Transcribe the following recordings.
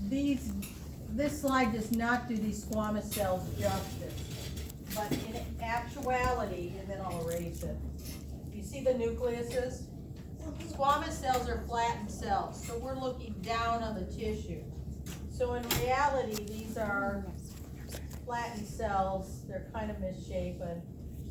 this slide does not do these squamous cells justice, but in actuality, and then I'll erase it. You see the nucleuses? Squamous cells are flattened cells, so we're looking down on the tissue. So in reality, these are flattened cells. They're kind of misshapen,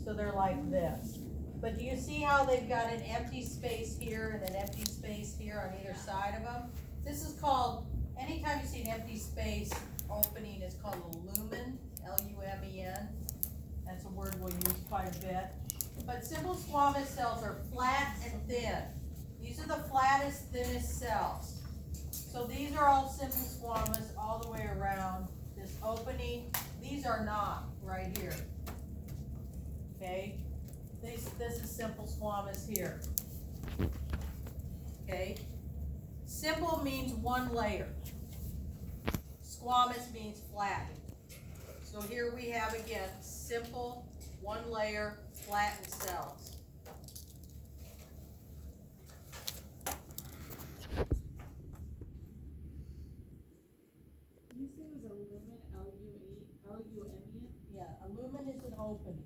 so they're like this. But do you see how they've got an empty space here and an empty space here on either side of them? This is called, anytime you see an empty space opening, it's called a lumen, L-U-M-E-N. That's a word we'll use quite a bit. But simple squamous cells are flat and thin. These are the flattest, thinnest cells. So these are all simple squamous all the way around this opening. These are not right here. Okay? This is simple squamous here. Okay? Simple means one layer. Squamous means flattened. So here we have again simple, one layer, flattened cells. You said it was a lumen, L-U-M-E-N? Yeah, a lumen is an opening.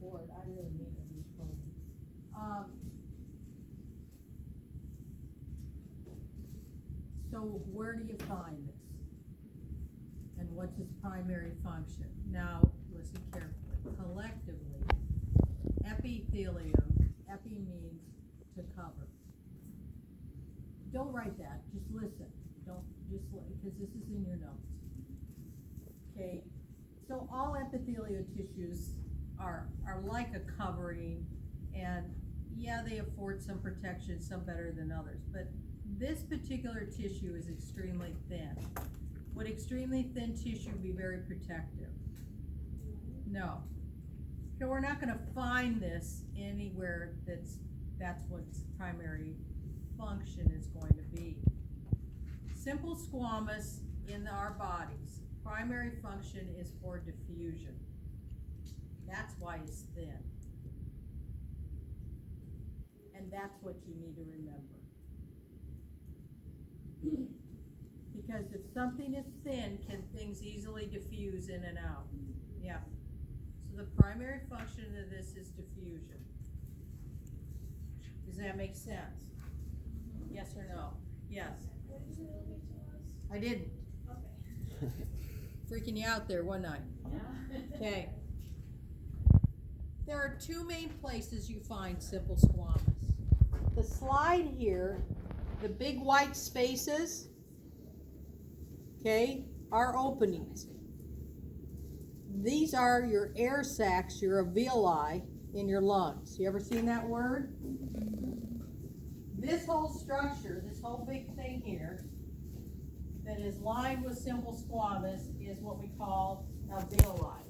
Board, I really need to be closing. So where do you find this? And what's its primary function? Now, listen carefully. Collectively, epithelium, epi means to cover. Don't write that, just listen. Because this is in your notes. Okay, so all epithelial tissues are like a covering, and yeah, they afford some protection, some better than others, but this particular tissue is extremely thin. Would extremely thin tissue be very protective? No. So we're not going to find this anywhere that's what its primary function is going to be. Simple squamous in our bodies, primary function is for diffusion. That's why it's thin. And that's what you need to remember. Because if something is thin, can things easily diffuse in and out? Yeah. So the primary function of this is diffusion. Does that make sense? Yes or no? Yes. What did you read to us? I didn't. Okay. Freaking you out there, wasn't I? Yeah. Okay. There are two main places you find simple squamous. The slide here, the big white spaces, okay, are openings. These are your air sacs, your alveoli in your lungs. You ever seen that word? This whole structure, this whole big thing here, that is lined with simple squamous is what we call alveoli.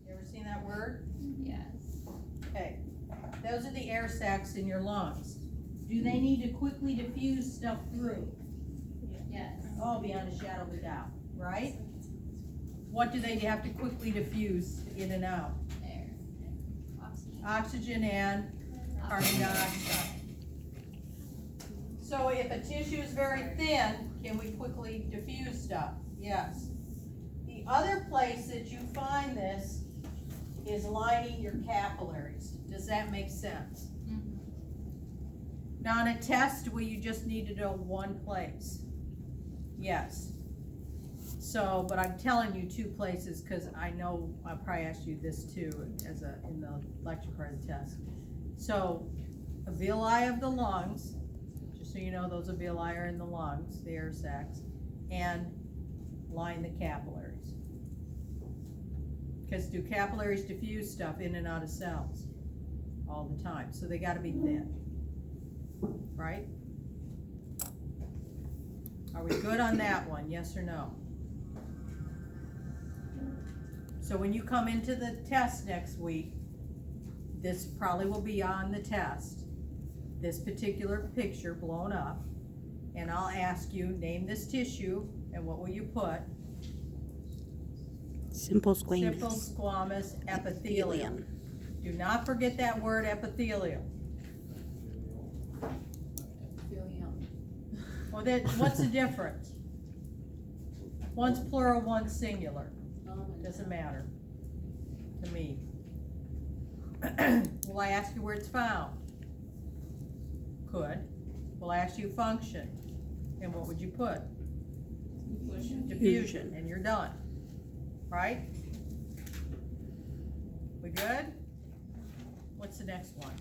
You ever seen that word? Yes. Okay. Those are the air sacs in your lungs. Do they need to quickly diffuse stuff through? Yes. Oh, beyond a shadow of a doubt, right? What do they have to quickly diffuse in and out? Air. Oxygen. Oxygen and carbon dioxide. So if a tissue is very thin, can we quickly diffuse stuff? Yes. The other place that you find this is lining your capillaries. Does that make sense? Mm-hmm. Now on a test, will you just need to know one place? Yes. So, but I'm telling you two places because I know I probably asked you this too in the lecture part of the test. So, alveoli of the lungs, just so you know, those alveoli are in the lungs, the air sacs, and line the capillaries. Because do capillaries diffuse stuff in and out of cells all the time? So they got to be thin, right? Are we good on that one? Yes or no? So when you come into the test next week, this probably will be on the test, this particular picture blown up, and I'll ask you, name this tissue, and what will you put? Simple squamous. Simple squamous epithelium. Do not forget that word epithelium. Well, then, what's the difference? One's plural, one's singular. Doesn't matter to me. Will I ask you where it's found? Could. Will I ask you function? And what would you put? Diffusion, and you're done. Right? We good? What's the next one?